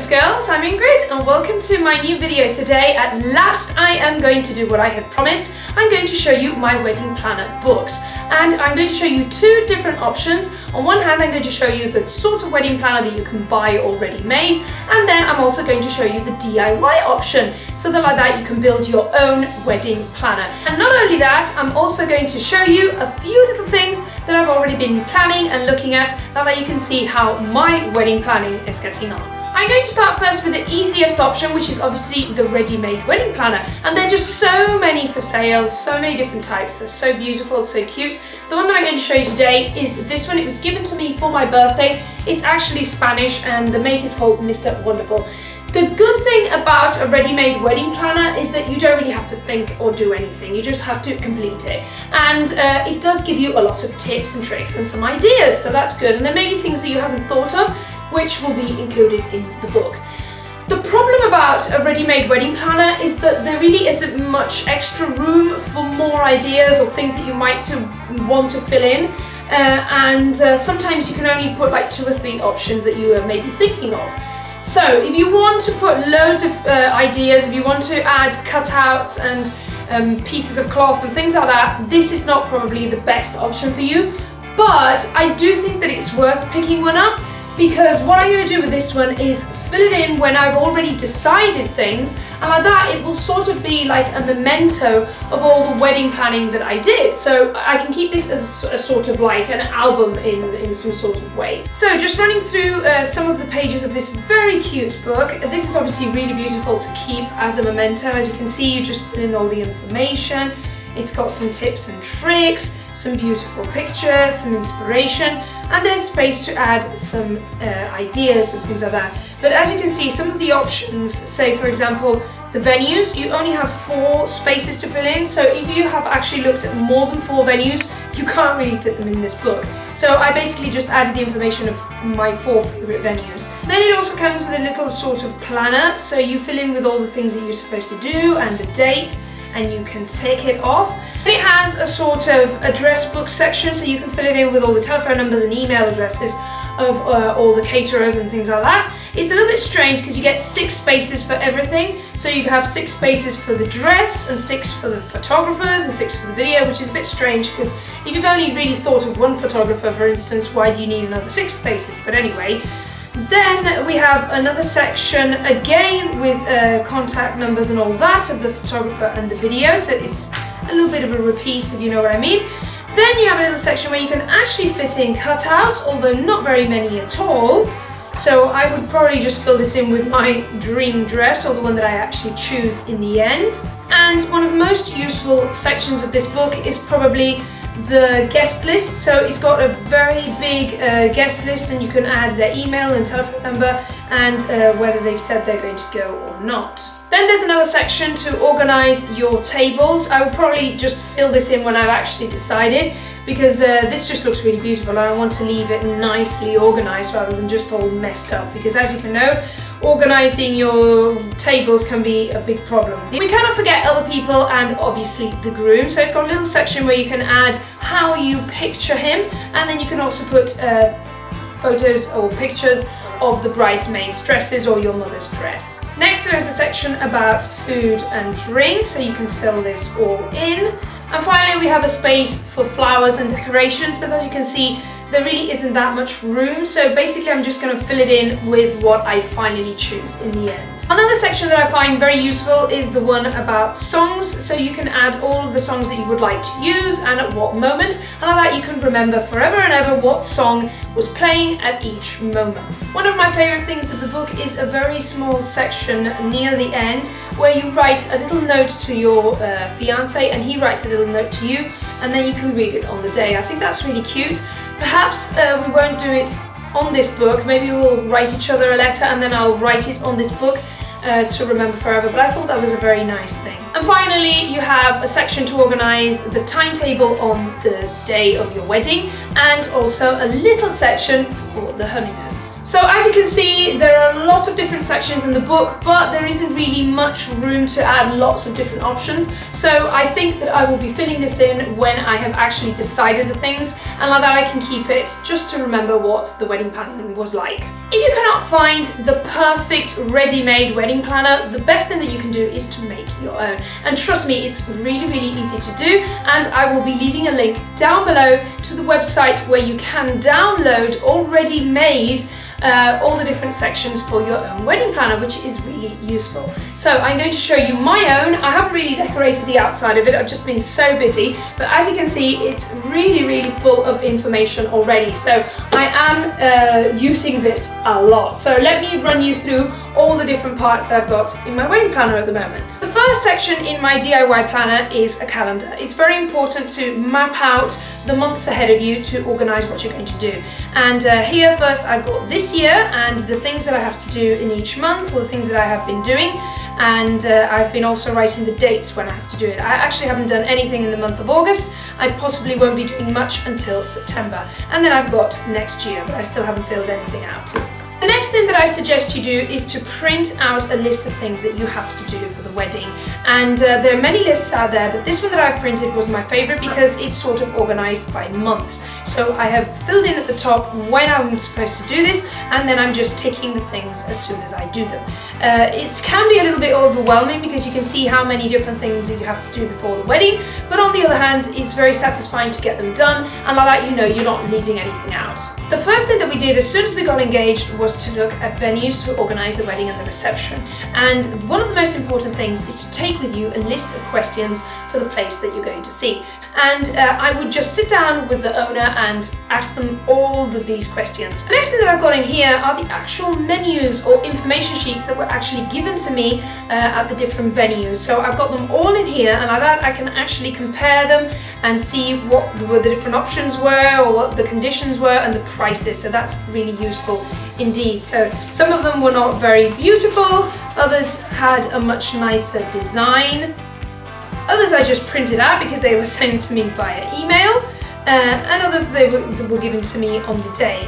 gorgeous girls, I'm Ingrid and welcome to my new video today. At last I am going to do what I had promised. I'm going to show you my wedding planner books, and I'm going to show you two different options. On one hand, I'm going to show you the sort of wedding planner that you can buy already made, and then I'm also going to show you the DIY option, so that like that you can build your own wedding planner. And not only that, I'm also going to show you a few little things that I've already been planning and looking at, now that you can see how my wedding planning is getting on. I'm going to start first with the easiest option, which is obviously the ready-made wedding planner. And there are just so many for sale, so many different types. They're so beautiful, so cute. The one that I'm going to show you today is this one. It was given to me for my birthday. It's actually Spanish and the maker is called Mr. Wonderful. The good thing about a ready-made wedding planner is that you don't really have to think or do anything. You just have to complete it. And it does give you a lot of tips and tricks and some ideas, so that's good. And there may be things that you haven't thought of, which will be included in the book. The problem about a ready-made wedding planner is that there really isn't much extra room for more ideas or things that you might want to fill in. Sometimes you can only put like 2 or 3 options that you are maybe thinking of. So if you want to put loads of ideas, if you want to add cutouts and pieces of cloth and things like that, this is not probably the best option for you. But I do think that it's worth picking one up, because what I'm going to do with this one is fill it in when I've already decided things, and like that it will sort of be like a memento of all the wedding planning that I did. So I can keep this as a sort of like an album in some sort of way. So just running through some of the pages of this very cute book. This is obviously really beautiful to keep as a memento. As you can see, you just fill in all the information. It's got some tips and tricks, some beautiful pictures, some inspiration, and there's space to add some ideas and things like that. But as you can see, some of the options, say for example, the venues, you only have 4 spaces to fill in. So if you have actually looked at more than 4 venues, you can't really fit them in this book. So I basically just added the information of my 4 favourite venues. Then it also comes with a little sort of planner, so you fill in with all the things that you're supposed to do and the date, and you can take it off. And it has a sort of address book section, so you can fill it in with all the telephone numbers and email addresses of all the caterers and things like that. It's a little bit strange because you get 6 spaces for everything. So you have 6 spaces for the dress and 6 for the photographers and 6 for the video, which is a bit strange because if you've only really thought of one photographer, for instance, why do you need another 6 spaces? But anyway. Then we have another section again with contact numbers and all that of the photographer and the video, so it's a little bit of a repeat, if you know what I mean. Then you have a little section where you can actually fit in cutouts, although not very many at all. So I would probably just fill this in with my dream dress, or the one that I actually choose in the end. And one of the most useful sections of this book is probably the guest list. So it's got a very big guest list, and you can add their email and telephone number and whether they've said they're going to go or not. Then there's another section to organize your tables. I would probably just fill this in when I've actually decided, because this just looks really beautiful and I want to leave it nicely organized rather than just all messed up, because as you can know, organizing your tables can be a big problem. We cannot forget other people and obviously the groom, so it's got a little section where you can add how you picture him, and then you can also put photos or pictures of the bridesmaids' dresses or your mother's dress. Next there is a section about food and drink, so you can fill this all in. And finally we have a space for flowers and decorations, but as you can see, there really isn't that much room, so basically I'm just going to fill it in with what I finally choose in the end. Another section that I find very useful is the one about songs, so you can add all of the songs that you would like to use and at what moment, and like that you can remember forever and ever what song was playing at each moment. One of my favourite things of the book is a very small section near the end where you write a little note to your fiancé and he writes a little note to you, and then you can read it on the day. I think that's really cute. Perhaps we won't do it on this book, maybe we'll write each other a letter and then I'll write it on this book to remember forever, but I thought that was a very nice thing. And finally you have a section to organise the timetable on the day of your wedding, and also a little section for the honeymoon. So as you can see, there are lot of different sections in the book, but there isn't really much room to add lots of different options. So I think that I will be filling this in when I have actually decided the things, and like that I can keep it just to remember what the wedding planning was like. If you cannot find the perfect ready-made wedding planner, the best thing that you can do is to make your own. And trust me, it's really easy to do, and I will be leaving a link down below to the website where you can download already made all the different sections for your own wedding planner, which is really useful. So I'm going to show you my own. I haven't really decorated the outside of it, I've just been so busy, but as you can see, it's really full of information already. So I am using this a lot. So let me run you through all the different parts that I've got in my wedding planner at the moment. The first section in my DIY planner is a calendar. It's very important to map out the months ahead of you to organise what you're going to do. And here first I've got this year and the things that I have to do in each month, or the things that I have been doing, and I've been also writing the dates when I have to do it. I actually haven't done anything in the month of August. I possibly won't be doing much until September. And then I've got next year, but I still haven't filled anything out. The next thing that I suggest you do is to print out a list of things that you have to do for the wedding. And there are many lists out there, but this one that I've printed was my favourite because it's sort of organised by months. So I have filled in at the top when I'm supposed to do this, and then I'm just ticking the things as soon as I do them. It can be a little bit overwhelming because you can see how many different things that you have to do before the wedding, but on the other hand, it's very satisfying to get them done, and like that you know you're not leaving anything out. The first thing that we did as soon as we got engaged was to look at venues to organise the wedding and the reception. And one of the most important things is to take with you a list of questions for the place that you're going to see. And I would just sit down with the owner and ask them all of these questions. The next thing that I've got in here are the actual menus or information sheets that were actually given to me at the different venues. So I've got them all in here, and like that I can actually compare them and see what the different options were, or what the conditions were, and the prices. So that's really useful indeed. So some of them were not very beautiful, others had a much nicer design. Others I just printed out because they were sent to me via email, and others they were given to me on the day.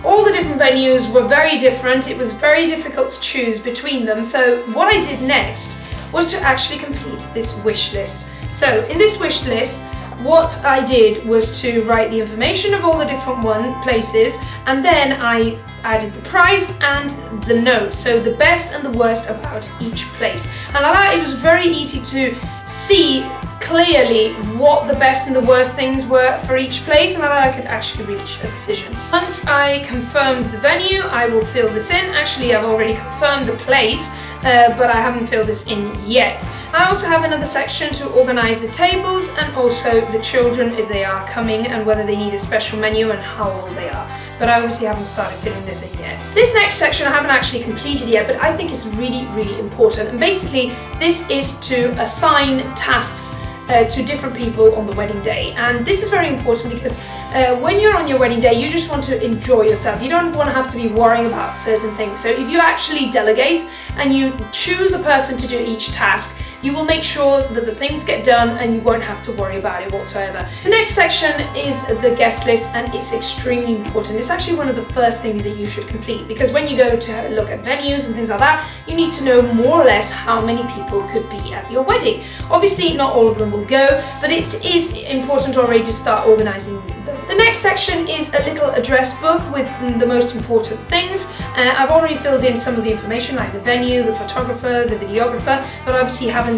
All the different venues were very different. It was very difficult to choose between them. So what I did next was to actually complete this wish list. So in this wish list, what I did was to write the information of all the different places, and then I added the price and the note, so the best and the worst about each place. And like that, it was very easy to see clearly what the best and the worst things were for each place, and like that I could actually reach a decision. Once I confirmed the venue, I will fill this in. Actually, I've already confirmed the place, but I haven't filled this in yet. I also have another section to organise the tables and also the children if they are coming, and whether they need a special menu and how old they are. But I obviously haven't started filling this in yet. This next section I haven't actually completed yet, but I think it's really important. And basically this is to assign tasks to different people on the wedding day. And this is very important because when you're on your wedding day, you just want to enjoy yourself. You don't want to have to be worrying about certain things. So if you actually delegate and you choose a person to do each task, you will make sure that the things get done and you won't have to worry about it whatsoever. The next section is the guest list, and it's extremely important. It's actually one of the first things that you should complete, because when you go to look at venues and things like that, you need to know more or less how many people could be at your wedding. Obviously not all of them will go, but it is important already to start organising them. The next section is a little address book with the most important things. I've already filled in some of the information like the venue, the photographer, the videographer, but obviously haven't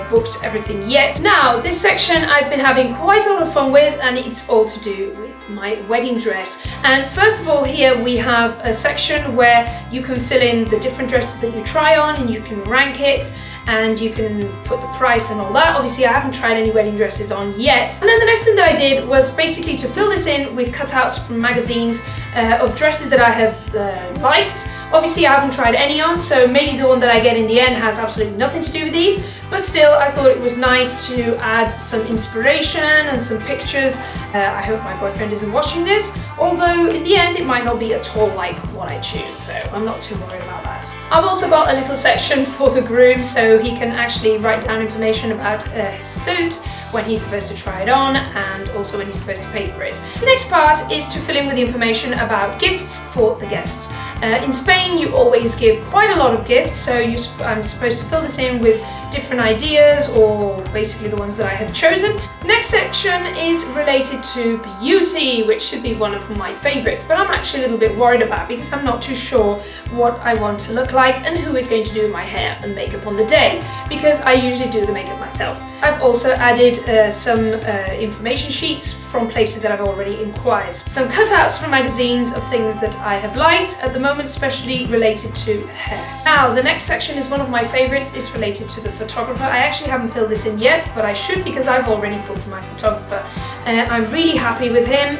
booked everything yet. Now, this section I've been having quite a lot of fun with, and it's all to do with my wedding dress. And first of all, here we have a section where you can fill in the different dresses that you try on, and you can rank it, and you can put the price and all that. Obviously I haven't tried any wedding dresses on yet. And then the next thing that I did was basically to fill this in with cutouts from magazines of dresses that I have liked. Obviously I haven't tried any on, so maybe the one that I get in the end has absolutely nothing to do with these, but still I thought it was nice to add some inspiration and some pictures. I hope my boyfriend isn't watching this, although in the end it might not be at all like what I choose, so I'm not too worried about that. I've also got a little section for the groom so he can actually write down information about his suit, when he's supposed to try it on, and also when he's supposed to pay for it. The next part is to fill in with the information about gifts for the guests. In Spain you always give quite a lot of gifts, so I'm supposed to fill this in with different ideas, or basically the ones that I have chosen. Next section is related to beauty, which should be one of my favorites, but I'm actually a little bit worried about because I'm not too sure what I want to look like and who is going to do my hair and makeup on the day, because I usually do the makeup myself. I've also added some information sheets from places that I've already inquired. Some cutouts from magazines of things that I have liked at the moment, especially related to hair. Now, the next section is one of my favorites. It's related to the photographer. I actually haven't filled this in yet, but I should because I've already booked my photographer. I'm really happy with him.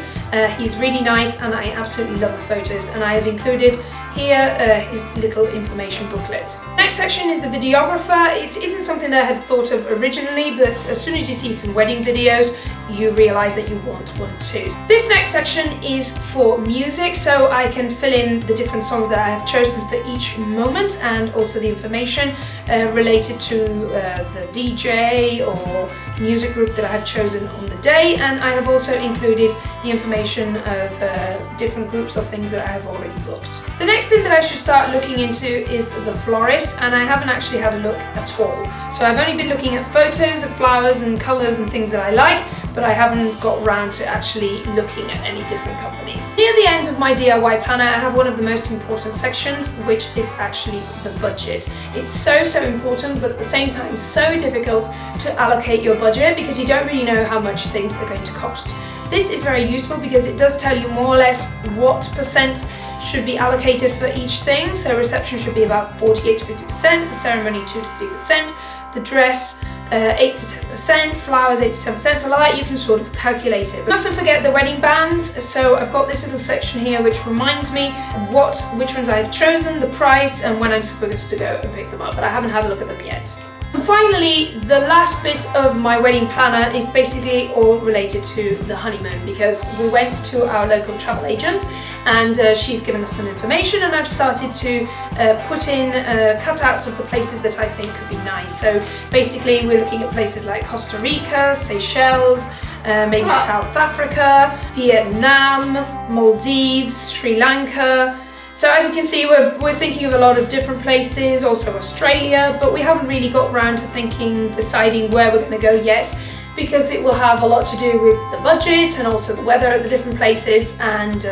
He's really nice and I absolutely love the photos, and I have included here his little information booklet. Next section is the videographer. It isn't something that I had thought of originally, but as soon as you see some wedding videos, you realise that you want one too. This next section is for music, so I can fill in the different songs that I have chosen for each moment, and also the information related to the DJ or music group that I have chosen on the day, and I have also included the information of different groups of things that I have already booked. The next thing that I should start looking into is the florist, and I haven't actually had a look at all. So I've only been looking at photos of flowers and colours and things that I like, but I haven't got around to actually looking at any different companies. Near the end of my DIY planner, I have one of the most important sections, which is actually the budget. It's so important, but at the same time so difficult to allocate your budget because you don't really know how much things are going to cost. This is very useful because it does tell you more or less what percent should be allocated for each thing. So reception should be about 48 to 50%, the ceremony 2 to 3%, the dress 8 to 10%, flowers 8 to 10%, so like that you can sort of calculate it. Mustn't forget the wedding bands, so I've got this little section here which reminds me which ones I have chosen, the price, and when I'm supposed to go and pick them up, but I haven't had a look at them yet. And finally, the last bit of my wedding planner is basically all related to the honeymoon, because we went to our local travel agent and she's given us some information, and I've started to put in cutouts of the places that I think could be nice. So basically we're looking at places like Costa Rica, Seychelles, maybe South Africa, Vietnam, Maldives, Sri Lanka. So as you can see, we're thinking of a lot of different places, also Australia, but we haven't really got around to deciding where we're going to go yet, because it will have a lot to do with the budget and also the weather at the different places and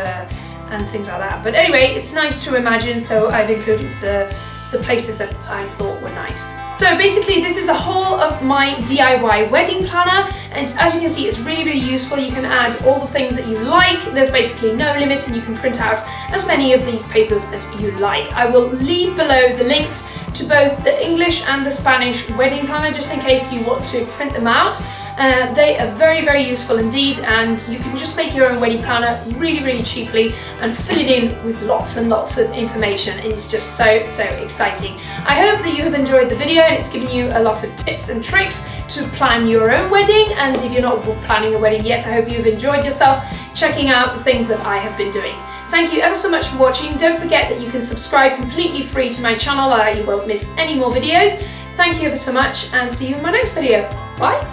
things like that. But anyway, it's nice to imagine, so I've included the places that I thought were nice. So basically this is the whole of my DIY wedding planner, and as you can see it's really useful. You can add all the things that you like, there's basically no limit, and you can print out as many of these papers as you like. I will leave below the links to both the English and the Spanish wedding planner just in case you want to print them out. They are very useful indeed, and you can just make your own wedding planner really cheaply and fill it in with lots and lots of information, and it's just so exciting. I hope that you have enjoyed the video and it's given you a lot of tips and tricks to plan your own wedding, and if you're not planning a wedding yet, I hope you've enjoyed yourself checking out the things that I have been doing. Thank you ever so much for watching. Don't forget that you can subscribe completely free to my channel so that you won't miss any more videos. Thank you ever so much, and see you in my next video. Bye!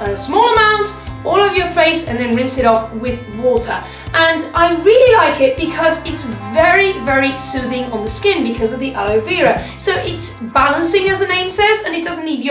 A small amount all over your face and then rinse it off with water. And I really like it because it's very soothing on the skin because of the aloe vera. So it's balancing, as the name says, and it doesn't leave your